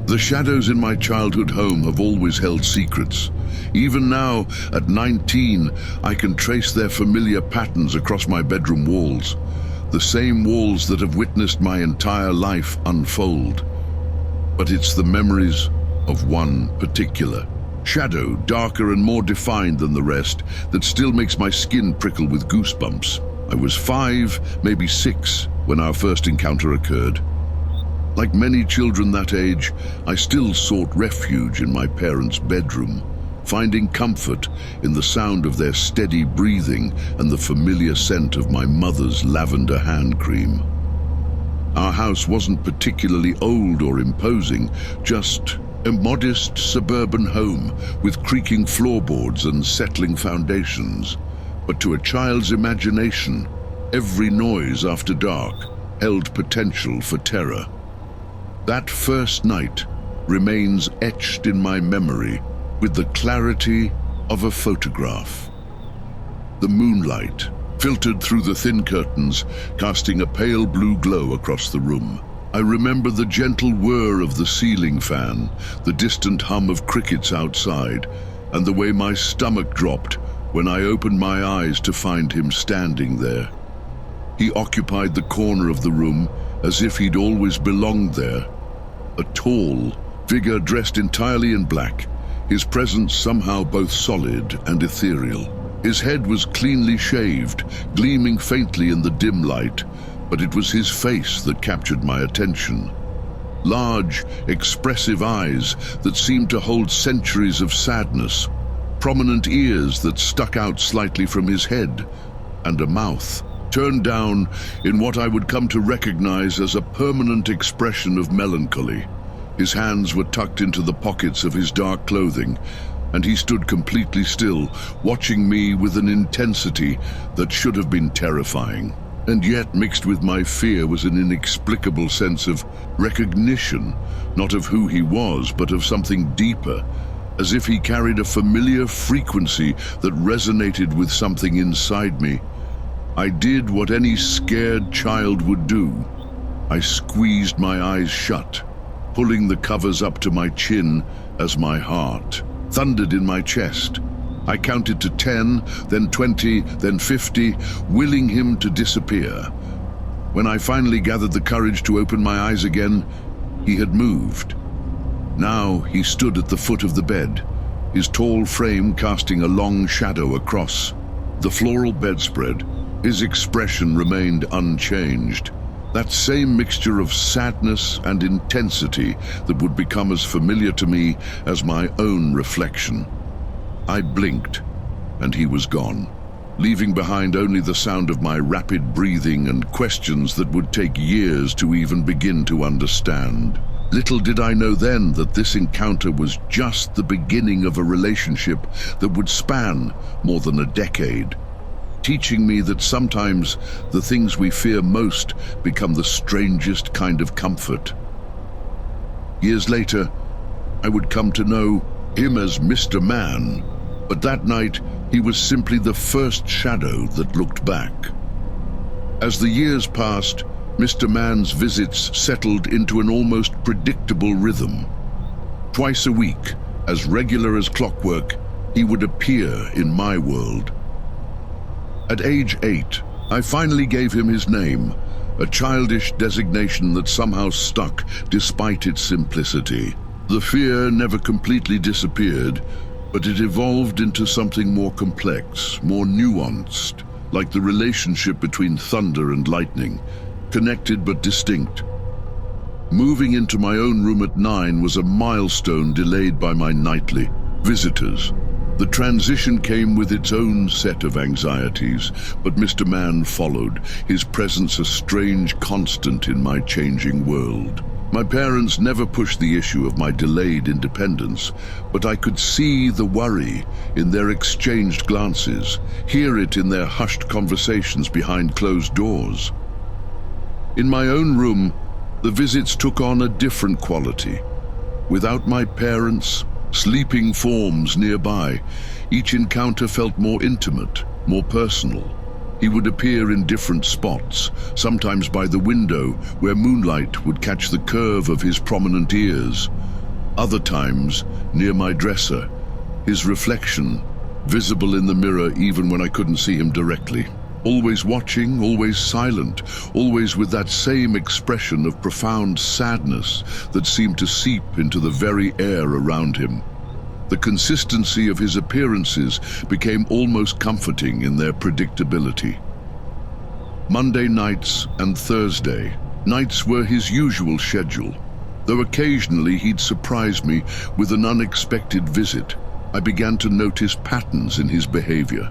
The shadows in my childhood home have always held secrets. Even now, at 19, I can trace their familiar patterns across my bedroom walls, the same walls that have witnessed my entire life unfold. But it's the memories of one particular shadow, darker and more defined than the rest, that still makes my skin prickle with goosebumps. I was 5, maybe 6, when our first encounter occurred. Like many children that age, I still sought refuge in my parents' bedroom, finding comfort in the sound of their steady breathing and the familiar scent of my mother's lavender hand cream. Our house wasn't particularly old or imposing, just a modest suburban home with creaking floorboards and settling foundations. But to a child's imagination, every noise after dark held potential for terror. That first night remains etched in my memory with the clarity of a photograph. The moonlight filtered through the thin curtains, casting a pale blue glow across the room. I remember the gentle whir of the ceiling fan, the distant hum of crickets outside, and the way my stomach dropped when I opened my eyes to find him standing there. He occupied the corner of the room as if he'd always belonged there. A tall figure dressed entirely in black, his presence somehow both solid and ethereal. His head was cleanly shaved, gleaming faintly in the dim light, but it was his face that captured my attention. Large, expressive eyes that seemed to hold centuries of sadness, prominent ears that stuck out slightly from his head, and a mouth turned down in what I would come to recognize as a permanent expression of melancholy. His hands were tucked into the pockets of his dark clothing, and he stood completely still, watching me with an intensity that should have been terrifying. And yet, mixed with my fear was an inexplicable sense of recognition, not of who he was, but of something deeper, as if he carried a familiar frequency that resonated with something inside me. I did what any scared child would do. I squeezed my eyes shut, pulling the covers up to my chin as my heart thundered in my chest. I counted to 10, then 20, then 50, willing him to disappear. When I finally gathered the courage to open my eyes again, he had moved. Now he stood at the foot of the bed, his tall frame casting a long shadow across the floral bedspread. His expression remained unchanged. That same mixture of sadness and intensity that would become as familiar to me as my own reflection. I blinked, and he was gone, leaving behind only the sound of my rapid breathing and questions that would take years to even begin to understand. Little did I know then that this encounter was just the beginning of a relationship that would span more than a decade, teaching me that sometimes the things we fear most become the strangest kind of comfort. Years later, I would come to know him as Mr. Man, but that night he was simply the first shadow that looked back. As the years passed, Mr. Man's visits settled into an almost predictable rhythm. Twice a week, as regular as clockwork, he would appear in my world. At age 8, I finally gave him his name, a childish designation that somehow stuck despite its simplicity. The fear never completely disappeared, but it evolved into something more complex, more nuanced, like the relationship between thunder and lightning, connected but distinct. Moving into my own room at 9 was a milestone delayed by my nightly visitors. The transition came with its own set of anxieties, but Mr. Man followed, his presence a strange constant in my changing world. My parents never pushed the issue of my delayed independence, but I could see the worry in their exchanged glances, hear it in their hushed conversations behind closed doors. In my own room, the visits took on a different quality. Without my parents, sleeping forms nearby, each encounter felt more intimate, more personal. He would appear in different spots, sometimes by the window where moonlight would catch the curve of his prominent ears, Other times, near my dresser, his reflection, visible in the mirror even when I couldn't see him directly. Always watching, always silent, always with that same expression of profound sadness that seemed to seep into the very air around him. The consistency of his appearances became almost comforting in their predictability. Monday nights and Thursday nights were his usual schedule, though occasionally he'd surprise me with an unexpected visit. I began to notice patterns in his behavior.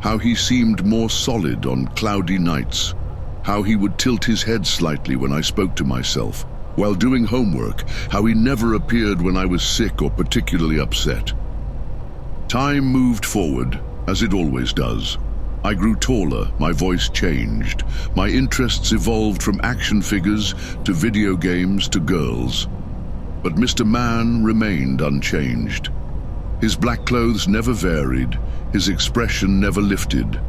How he seemed more solid on cloudy nights, how he would tilt his head slightly when I spoke to myself, while doing homework, how he never appeared when I was sick or particularly upset. Time moved forward, as it always does. I grew taller, my voice changed, my interests evolved from action figures to video games to girls. But Mr. Mann remained unchanged. His black clothes never varied, his expression never lifted,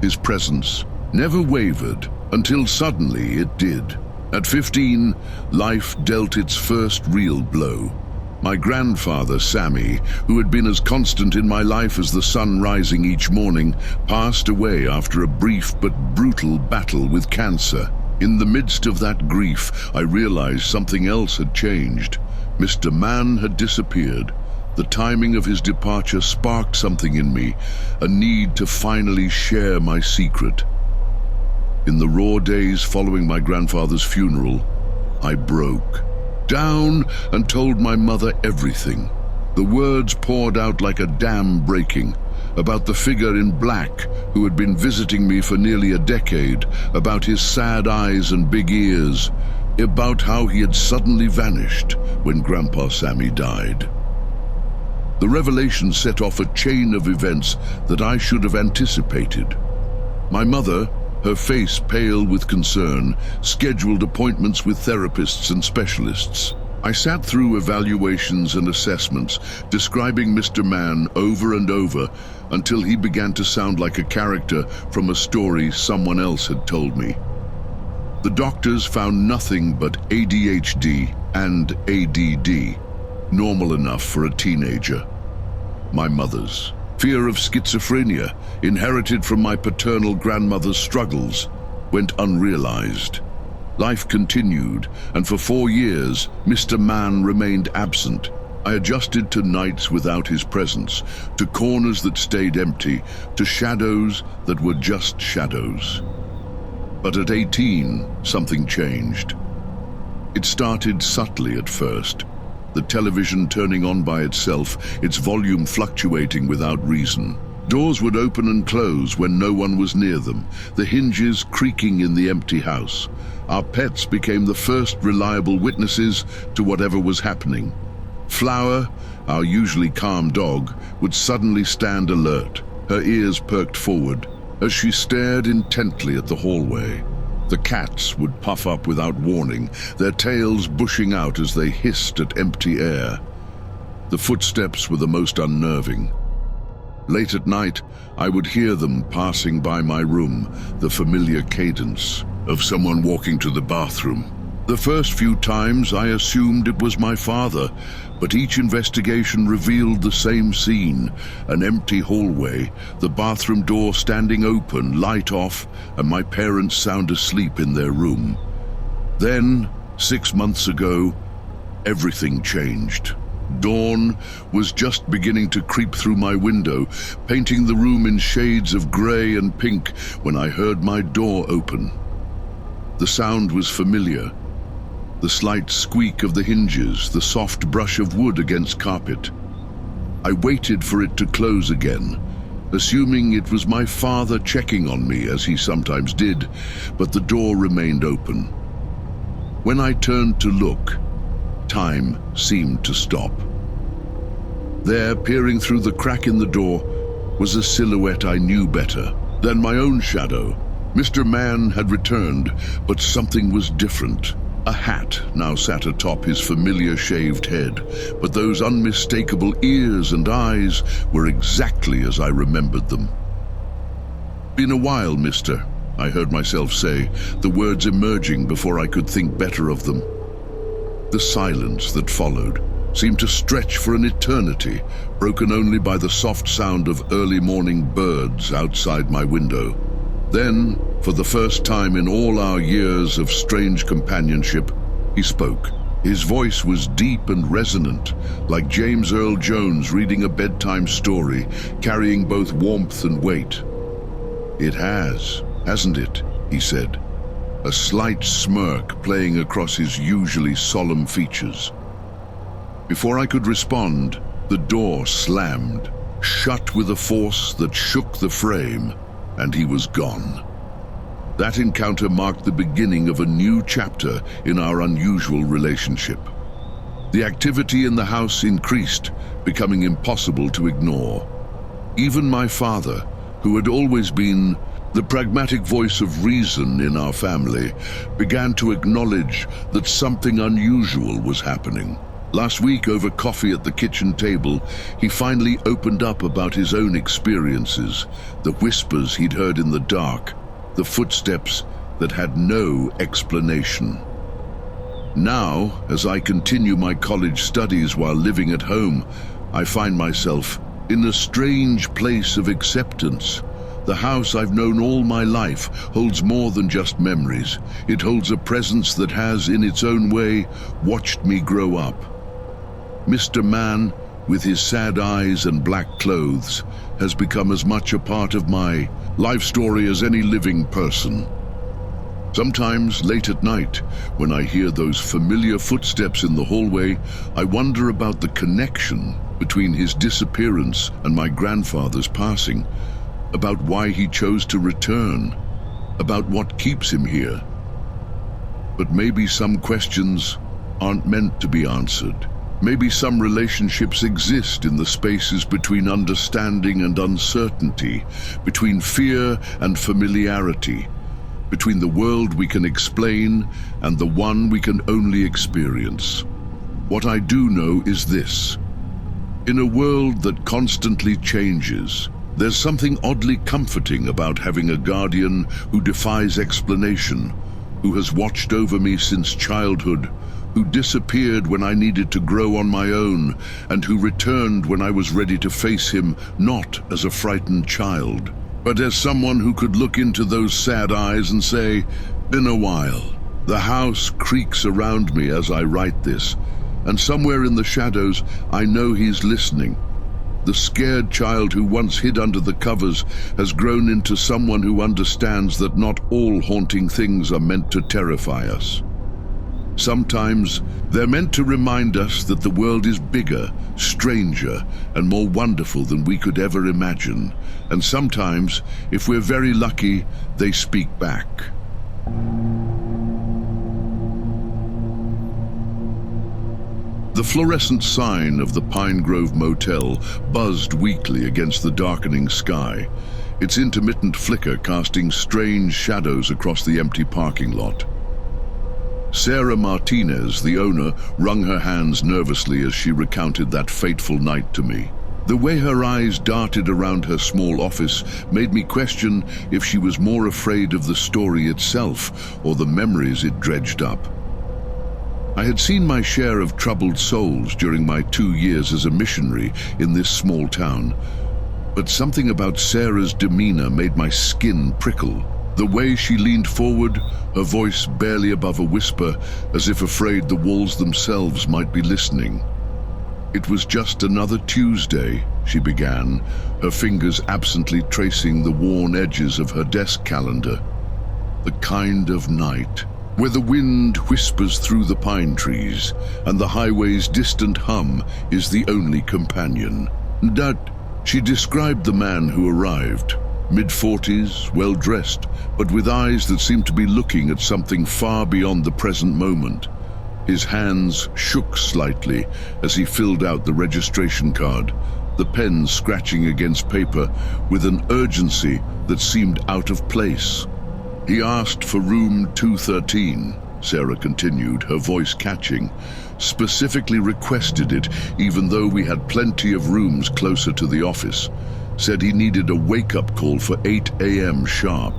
his presence never wavered, until suddenly it did. At 15, life dealt its first real blow. My grandfather, Sammy, who had been as constant in my life as the sun rising each morning, passed away after a brief but brutal battle with cancer. In the midst of that grief, I realized something else had changed. Mr. Mann had disappeared. The timing of his departure sparked something in me, a need to finally share my secret. In the raw days following my grandfather's funeral, I broke down and told my mother everything. The words poured out like a dam breaking, about the figure in black who had been visiting me for nearly a decade, about his sad eyes and big ears, about how he had suddenly vanished when Grandpa Sammy died. The revelation set off a chain of events that I should have anticipated. My mother, her face pale with concern, scheduled appointments with therapists and specialists. I sat through evaluations and assessments, describing Mr. Mann over and over until he began to sound like a character from a story someone else had told me. The doctors found nothing but ADHD and ADD, normal enough for a teenager. My mother's fear of schizophrenia, inherited from my paternal grandmother's struggles, went unrealized. Life continued, and for 4 years, Mr. Mann remained absent. I adjusted to nights without his presence, to corners that stayed empty, to shadows that were just shadows. But at 18, something changed. It started subtly at first. The television turning on by itself, its volume fluctuating without reason. Doors would open and close when no one was near them, the hinges creaking in the empty house. Our pets became the first reliable witnesses to whatever was happening. Flower, our usually calm dog, would suddenly stand alert, her ears perked forward, as she stared intently at the hallway. The cats would puff up without warning, their tails bushing out as they hissed at empty air. The footsteps were the most unnerving. Late at night, I would hear them passing by my room, the familiar cadence of someone walking to the bathroom. The first few times I assumed it was my father, but each investigation revealed the same scene: an empty hallway, the bathroom door standing open, light off, and my parents sound asleep in their room. Then, 6 months ago, everything changed. Dawn was just beginning to creep through my window, painting the room in shades of grey and pink, when I heard my door open. The sound was familiar. The slight squeak of the hinges, the soft brush of wood against carpet. I waited for it to close again, assuming it was my father checking on me, as he sometimes did, but the door remained open. When I turned to look, time seemed to stop. There, peering through the crack in the door, was a silhouette I knew better than my own shadow. Mr. Mann had returned, but something was different. A hat now sat atop his familiar shaved head, but those unmistakable ears and eyes were exactly as I remembered them. "Been a while, mister," I heard myself say, the words emerging before I could think better of them. The silence that followed, seemed to stretch for an eternity, broken only by the soft sound of early morning birds outside my window. Then, for the first time in all our years of strange companionship, he spoke. His voice was deep and resonant, like James Earl Jones reading a bedtime story, carrying both warmth and weight. "It has, hasn't it?" he said, a slight smirk playing across his usually solemn features. Before I could respond, the door slammed, shut with a force that shook the frame, and he was gone. That encounter marked the beginning of a new chapter in our unusual relationship. The activity in the house increased, becoming impossible to ignore. Even my father, who had always been the pragmatic voice of reason in our family, began to acknowledge that something unusual was happening. Last week, over coffee at the kitchen table, he finally opened up about his own experiences, the whispers he'd heard in the dark, the footsteps that had no explanation. Now, as I continue my college studies while living at home, I find myself in a strange place of acceptance. The house I've known all my life holds more than just memories. It holds a presence that has, in its own way, watched me grow up. Mr. Man, with his sad eyes and black clothes, has become as much a part of my life story as any living person. Sometimes, late at night, when I hear those familiar footsteps in the hallway, I wonder about the connection between his disappearance and my grandfather's passing, about why he chose to return, about what keeps him here. But maybe some questions aren't meant to be answered. Maybe some relationships exist in the spaces between understanding and uncertainty, between fear and familiarity, between the world we can explain and the one we can only experience. What I do know is this: in a world that constantly changes, there's something oddly comforting about having a guardian who defies explanation, who has watched over me since childhood, who disappeared when I needed to grow on my own, and who returned when I was ready to face him, not as a frightened child, but as someone who could look into those sad eyes and say, "Been a while." The house creaks around me as I write this, and somewhere in the shadows I know he's listening. The scared child who once hid under the covers has grown into someone who understands that not all haunting things are meant to terrify us. Sometimes they're meant to remind us that the world is bigger, stranger, and more wonderful than we could ever imagine. And sometimes, if we're very lucky, they speak back. The fluorescent sign of the Pine Grove Motel buzzed weakly against the darkening sky, its intermittent flicker casting strange shadows across the empty parking lot. Sarah Martinez, the owner, wrung her hands nervously as she recounted that fateful night to me. The way her eyes darted around her small office made me question if she was more afraid of the story itself or the memories it dredged up. I had seen my share of troubled souls during my 2 years as a missionary in this small town, but something about Sarah's demeanor made my skin prickle. The way she leaned forward, her voice barely above a whisper, as if afraid the walls themselves might be listening. "It was just another Tuesday," she began, her fingers absently tracing the worn edges of her desk calendar. "The kind of night where the wind whispers through the pine trees and the highway's distant hum is the only companion." She described the man who arrived. Mid-40s, well-dressed, but with eyes that seemed to be looking at something far beyond the present moment. His hands shook slightly as he filled out the registration card, the pen scratching against paper with an urgency that seemed out of place. "He asked for room 213, Sarah continued, her voice catching. "Specifically requested it, even though we had plenty of rooms closer to the office. Said he needed a wake-up call for 8 a.m. sharp.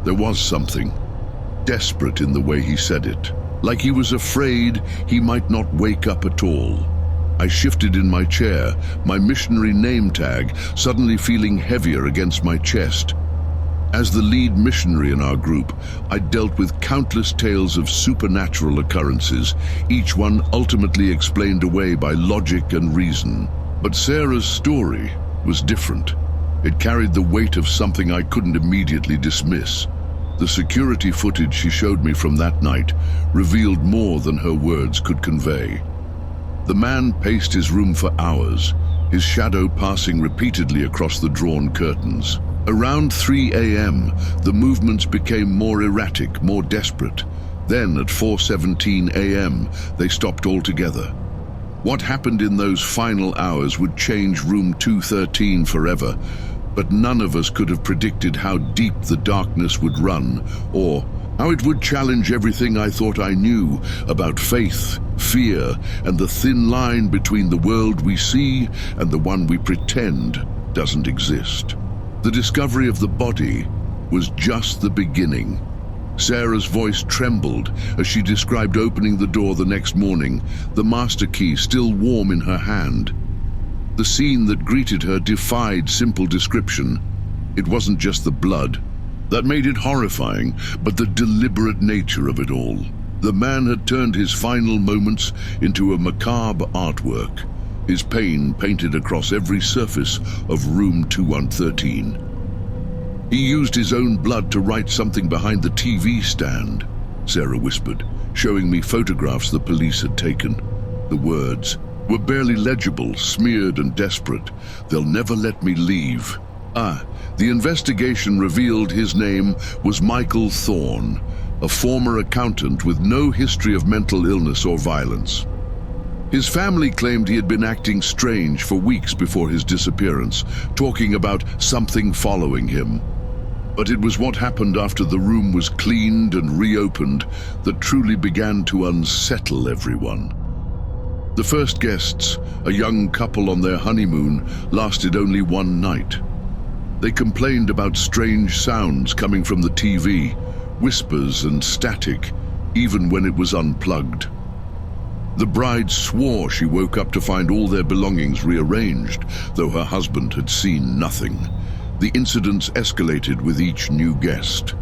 There was something desperate in the way he said it, like he was afraid he might not wake up at all. I shifted in my chair, my missionary name tag suddenly feeling heavier against my chest. As the lead missionary in our group, I dealt with countless tales of supernatural occurrences, each one ultimately explained away by logic and reason. But Sarah's story was different. It carried the weight of something I couldn't immediately dismiss. The security footage she showed me from that night revealed more than her words could convey. The man paced his room for hours, his shadow passing repeatedly across the drawn curtains. Around 3 a.m., the movements became more erratic, more desperate. Then, at 4:17 a.m., they stopped altogether. What happened in those final hours would change room 213 forever, but none of us could have predicted how deep the darkness would run, or how it would challenge everything I thought I knew about faith, fear, and the thin line between the world we see and the one we pretend doesn't exist. The discovery of the body was just the beginning. Sarah's voice trembled as she described opening the door the next morning, the master key still warm in her hand. The scene that greeted her defied simple description. It wasn't just the blood that made it horrifying, but the deliberate nature of it all. The man had turned his final moments into a macabre artwork, his pain painted across every surface of room 2113. He used his own blood to write something behind the TV stand, Sarah whispered, showing me photographs the police had taken. The words were barely legible, smeared and desperate. "They'll never let me leave." The investigation revealed his name was Michael Thorne, a former accountant with no history of mental illness or violence. His family claimed he had been acting strange for weeks before his disappearance, talking about something following him. But it was what happened after the room was cleaned and reopened that truly began to unsettle everyone. The first guests, a young couple on their honeymoon, lasted only one night. They complained about strange sounds coming from the TV, whispers and static, even when it was unplugged. The bride swore she woke up to find all their belongings rearranged, though her husband had seen nothing. The incidents escalated with each new guest.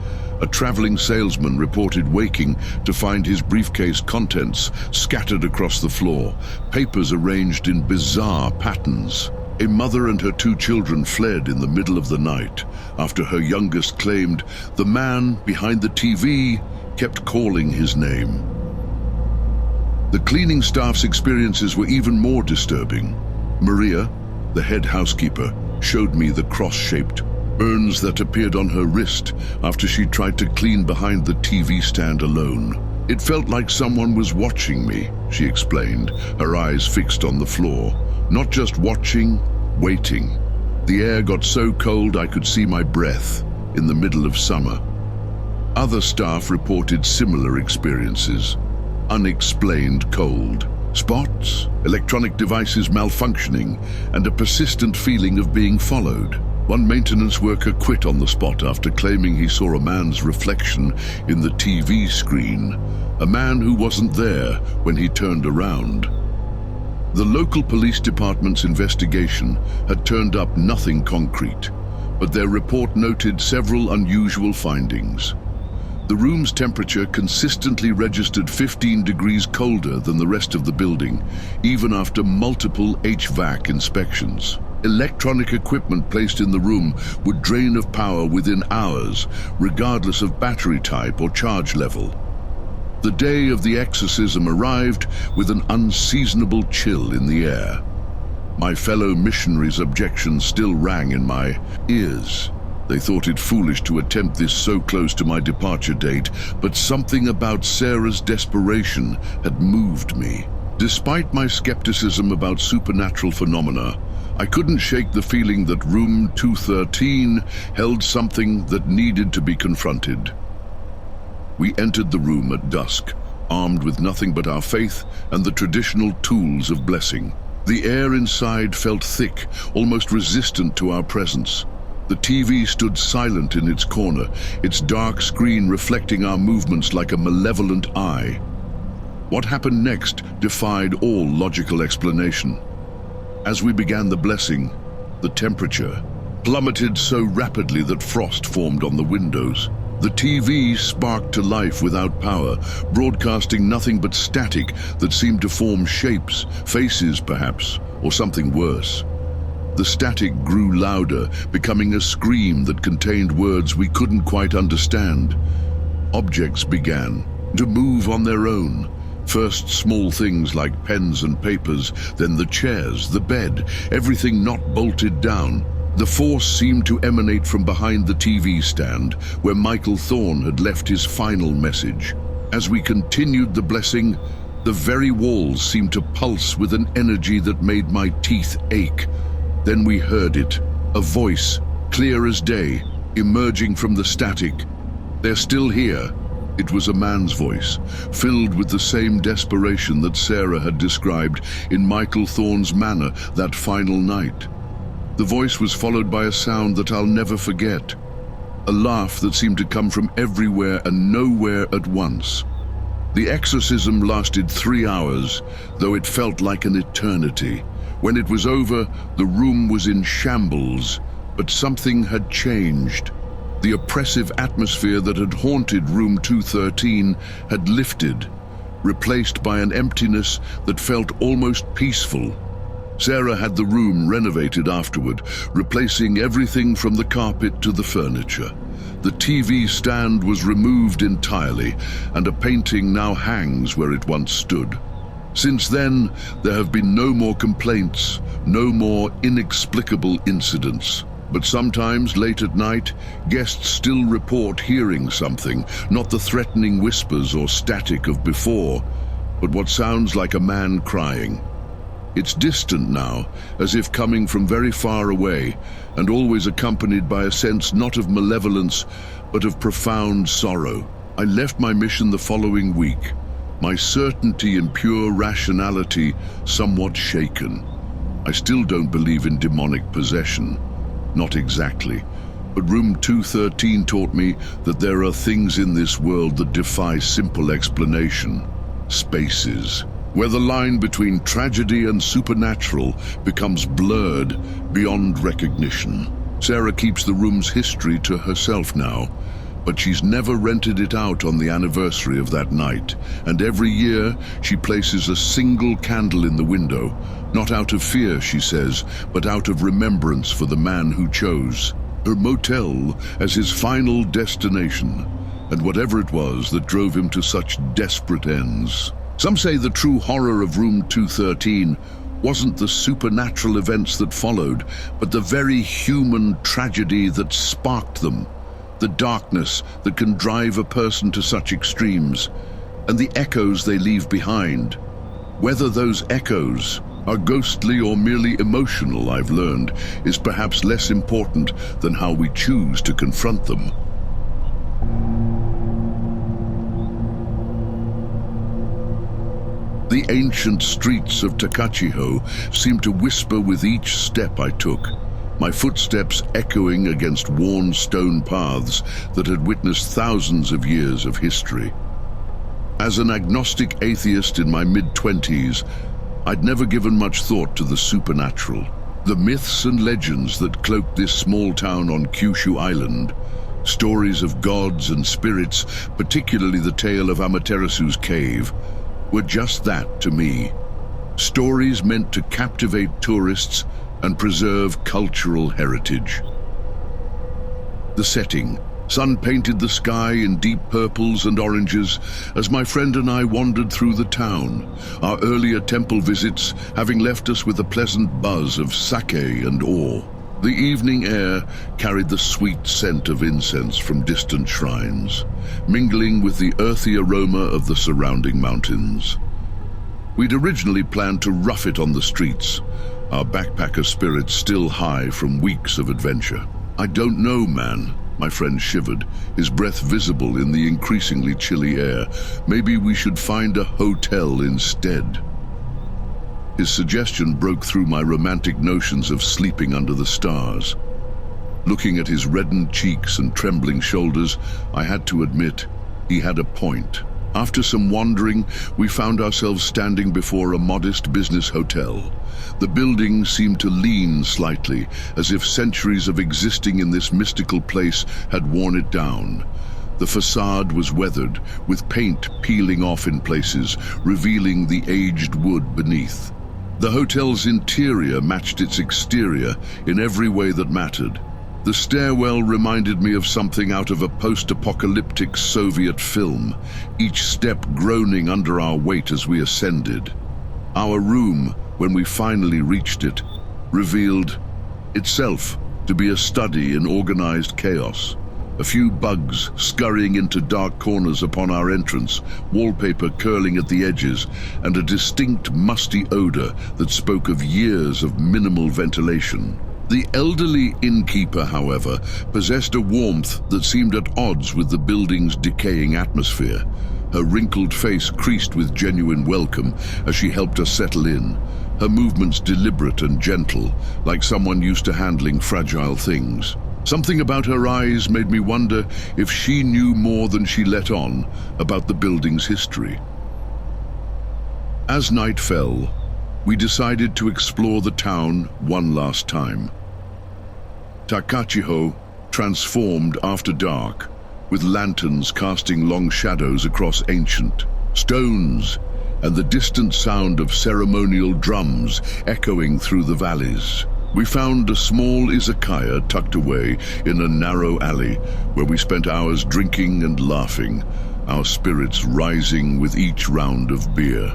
A traveling salesman reported waking to find his briefcase contents scattered across the floor, papers arranged in bizarre patterns. A mother and her 2 children fled in the middle of the night after her youngest claimed the man behind the TV kept calling his name. The cleaning staff's experiences were even more disturbing. Maria, the head housekeeper, showed me the cross-shaped burns that appeared on her wrist after she tried to clean behind the TV stand alone. "It felt like someone was watching me," she explained, her eyes fixed on the floor. "Not just watching, waiting. The air got so cold I could see my breath in the middle of summer." Other staff reported similar experiences. Unexplained cold, spots, electronic devices malfunctioning, and a persistent feeling of being followed. One maintenance worker quit on the spot after claiming he saw a man's reflection in the TV screen, a man who wasn't there when he turned around. The local police department's investigation had turned up nothing concrete, but their report noted several unusual findings. The room's temperature consistently registered 15 degrees colder than the rest of the building, even after multiple HVAC inspections. Electronic equipment placed in the room would drain of power within hours, regardless of battery type or charge level. The day of the exorcism arrived with an unseasonable chill in the air. My fellow missionaries' objections still rang in my ears. They thought it foolish to attempt this so close to my departure date, but something about Sarah's desperation had moved me. Despite my skepticism about supernatural phenomena, I couldn't shake the feeling that room 213 held something that needed to be confronted. We entered the room at dusk, armed with nothing but our faith and the traditional tools of blessing. The air inside felt thick, almost resistant to our presence. The TV stood silent in its corner, its dark screen reflecting our movements like a malevolent eye. What happened next defied all logical explanation. As we began the blessing, the temperature plummeted so rapidly that frost formed on the windows. The TV sparked to life without power, broadcasting nothing but static that seemed to form shapes, faces perhaps, or something worse. The static grew louder, becoming a scream that contained words we couldn't quite understand. Objects began to move on their own. First small things like pens and papers, then the chairs, the bed, everything not bolted down. The force seemed to emanate from behind the TV stand, where Michael Thorne had left his final message. As we continued the blessing, the very walls seemed to pulse with an energy that made my teeth ache. Then we heard it, a voice, clear as day, emerging from the static. "They're still here." It was a man's voice, filled with the same desperation that Sarah had described in Michael Thorne's manner that final night. The voice was followed by a sound that I'll never forget, a laugh that seemed to come from everywhere and nowhere at once. The exorcism lasted 3 hours, though it felt like an eternity. When it was over, the room was in shambles, but something had changed. The oppressive atmosphere that had haunted room 213 had lifted, replaced by an emptiness that felt almost peaceful. Sarah had the room renovated afterward, replacing everything from the carpet to the furniture. The TV stand was removed entirely, and a painting now hangs where it once stood. Since then, there have been no more complaints, no more inexplicable incidents. But sometimes, late at night, guests still report hearing something, not the threatening whispers or static of before, but what sounds like a man crying. It's distant now, as if coming from very far away, and always accompanied by a sense not of malevolence, but of profound sorrow. I left my mission the following week, my certainty in pure rationality somewhat shaken. I still don't believe in demonic possession. Not exactly. But room 213 taught me that there are things in this world that defy simple explanation. Spaces, where the line between tragedy and supernatural becomes blurred beyond recognition. Sarah keeps the room's history to herself now, but she's never rented it out on the anniversary of that night, and every year she places a single candle in the window, not out of fear, she says, but out of remembrance for the man who chose her motel as his final destination, and whatever it was that drove him to such desperate ends. Some say the true horror of room 213 wasn't the supernatural events that followed, but the very human tragedy that sparked them. The darkness that can drive a person to such extremes, and the echoes they leave behind. Whether those echoes are ghostly or merely emotional, I've learned, is perhaps less important than how we choose to confront them. The ancient streets of Takachiho seemed to whisper with each step I took, my footsteps echoing against worn stone paths that had witnessed thousands of years of history. As an agnostic atheist in my mid-20s, I'd never given much thought to the supernatural, the myths and legends that cloaked this small town on Kyushu Island. Stories of gods and spirits, particularly the tale of Amaterasu's cave, were just that to me. Stories meant to captivate tourists and preserve cultural heritage. The setting. Sun painted the sky in deep purples and oranges as my friend and I wandered through the town, our earlier temple visits having left us with a pleasant buzz of sake and awe. The evening air carried the sweet scent of incense from distant shrines, mingling with the earthy aroma of the surrounding mountains. We'd originally planned to rough it on the streets, our backpacker spirits still high from weeks of adventure. "I don't know, man," my friend shivered, his breath visible in the increasingly chilly air. "Maybe we should find a hotel instead." His suggestion broke through my romantic notions of sleeping under the stars. Looking at his reddened cheeks and trembling shoulders, I had to admit he had a point. After some wandering, we found ourselves standing before a modest business hotel. The building seemed to lean slightly, as if centuries of existing in this mystical place had worn it down. The facade was weathered, with paint peeling off in places, revealing the aged wood beneath. The hotel's interior matched its exterior in every way that mattered. The stairwell reminded me of something out of a post-apocalyptic Soviet film, each step groaning under our weight as we ascended. Our room, when we finally reached it, revealed itself to be a study in organized chaos. A few bugs scurrying into dark corners upon our entrance, wallpaper curling at the edges, and a distinct musty odor that spoke of years of minimal ventilation. The elderly innkeeper, however, possessed a warmth that seemed at odds with the building's decaying atmosphere. Her wrinkled face creased with genuine welcome as she helped us settle in, her movements deliberate and gentle, like someone used to handling fragile things. Something about her eyes made me wonder if she knew more than she let on about the building's history. As night fell, we decided to explore the town one last time. Takachiho transformed after dark, with lanterns casting long shadows across ancient stones and the distant sound of ceremonial drums echoing through the valleys. We found a small izakaya tucked away in a narrow alley where we spent hours drinking and laughing, our spirits rising with each round of beer.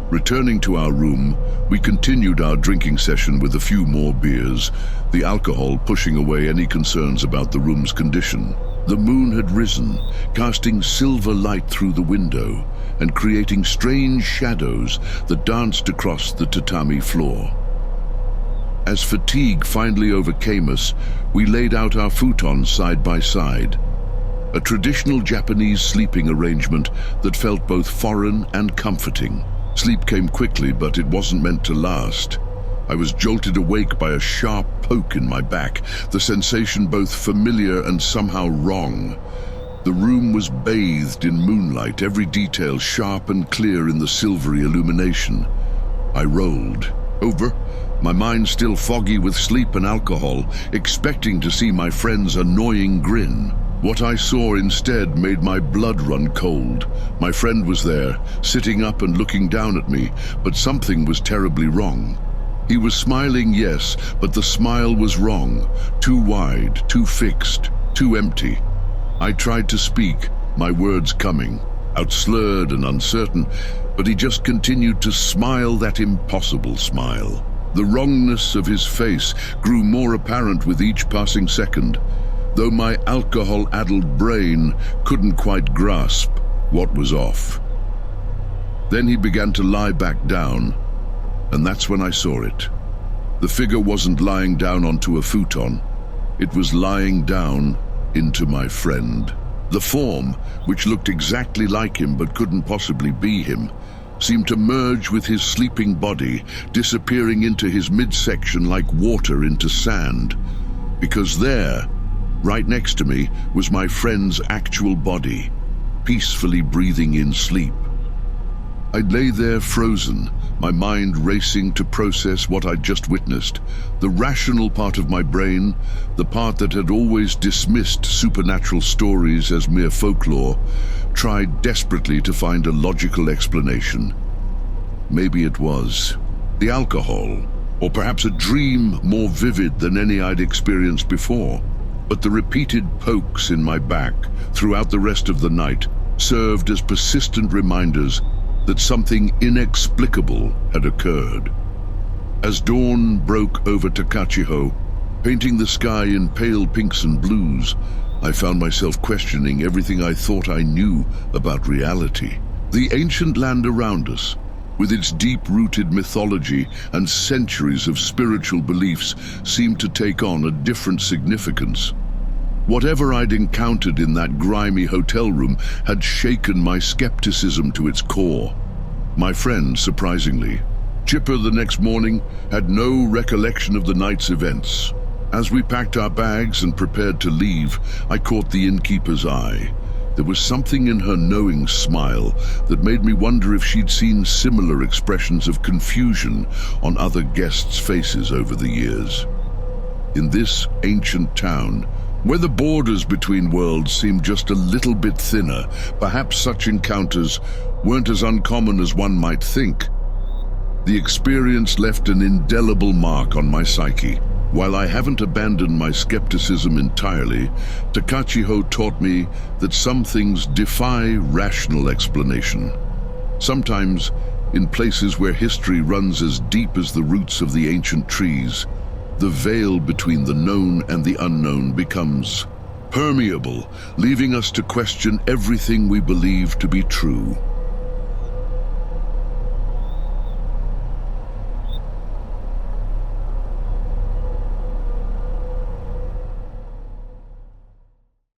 Returning to our room, we continued our drinking session with a few more beers, the alcohol pushing away any concerns about the room's condition. The moon had risen, casting silver light through the window and creating strange shadows that danced across the tatami floor. As fatigue finally overcame us, we laid out our futons side by side, a traditional Japanese sleeping arrangement that felt both foreign and comforting. Sleep came quickly, but it wasn't meant to last. I was jolted awake by a sharp poke in my back, the sensation both familiar and somehow wrong. The room was bathed in moonlight, every detail sharp and clear in the silvery illumination. I rolled over, my mind still foggy with sleep and alcohol, expecting to see my friend's annoying grin. What I saw instead made my blood run cold. My friend was there, sitting up and looking down at me, but something was terribly wrong. He was smiling, yes, but the smile was wrong. Too wide, too fixed, too empty. I tried to speak, my words coming, out slurred and uncertain, but he just continued to smile that impossible smile. The wrongness of his face grew more apparent with each passing second, though my alcohol-addled brain couldn't quite grasp what was off. Then he began to lie back down, and that's when I saw it. The figure wasn't lying down onto a futon. It was lying down into my friend. The form, which looked exactly like him but couldn't possibly be him, seemed to merge with his sleeping body, disappearing into his midsection like water into sand. Because there, right next to me, was my friend's actual body, peacefully breathing in sleep. I lay there frozen, my mind racing to process what I'd just witnessed. The rational part of my brain, the part that had always dismissed supernatural stories as mere folklore, tried desperately to find a logical explanation. Maybe it was the alcohol, or perhaps a dream more vivid than any I'd experienced before. But the repeated pokes in my back throughout the rest of the night served as persistent reminders that something inexplicable had occurred. As dawn broke over Takachiho, painting the sky in pale pinks and blues, I found myself questioning everything I thought I knew about reality. The ancient land around us, with its deep-rooted mythology and centuries of spiritual beliefs, seemed to take on a different significance. Whatever I'd encountered in that grimy hotel room had shaken my skepticism to its core. My friend, surprisingly, chipper the next morning, had no recollection of the night's events. As we packed our bags and prepared to leave, I caught the innkeeper's eye. There was something in her knowing smile that made me wonder if she'd seen similar expressions of confusion on other guests' faces over the years. In this ancient town, where the borders between worlds seemed just a little bit thinner, perhaps such encounters weren't as uncommon as one might think. The experience left an indelible mark on my psyche. While I haven't abandoned my skepticism entirely, Takachiho taught me that some things defy rational explanation. Sometimes, in places where history runs as deep as the roots of the ancient trees, the veil between the known and the unknown becomes permeable, leaving us to question everything we believe to be true.